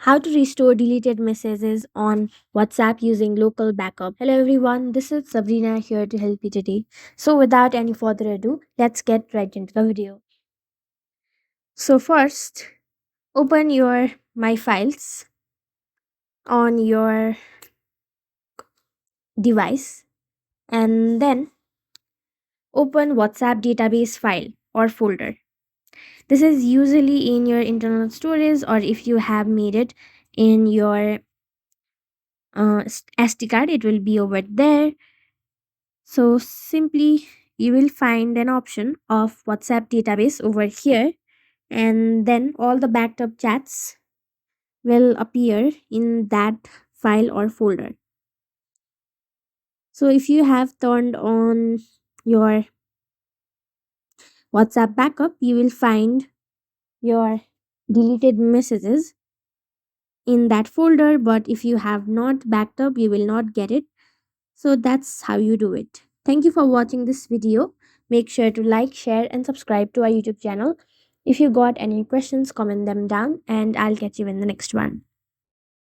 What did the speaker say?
How to restore deleted messages on WhatsApp using local backup. Hello everyone, this is Sabrina here to help you today. So without any further ado, let's get right into the video. So first, open your My Files on your device and then open WhatsApp database file or folder. This is usually in your internal storage, or if you have made it in your SD card, it will be over there. So simply you will find an option of WhatsApp database over here, and then all the backed up chats will appear in that file or folder. So if you have turned on your WhatsApp backup, you will find your deleted messages in that folder, but if you have not backed up, you will not get it. So that's how you do it. Thank you for watching this video. Make sure to like, share, and subscribe to our YouTube channel. If you got any questions, comment them down, and I'll catch you in the next one.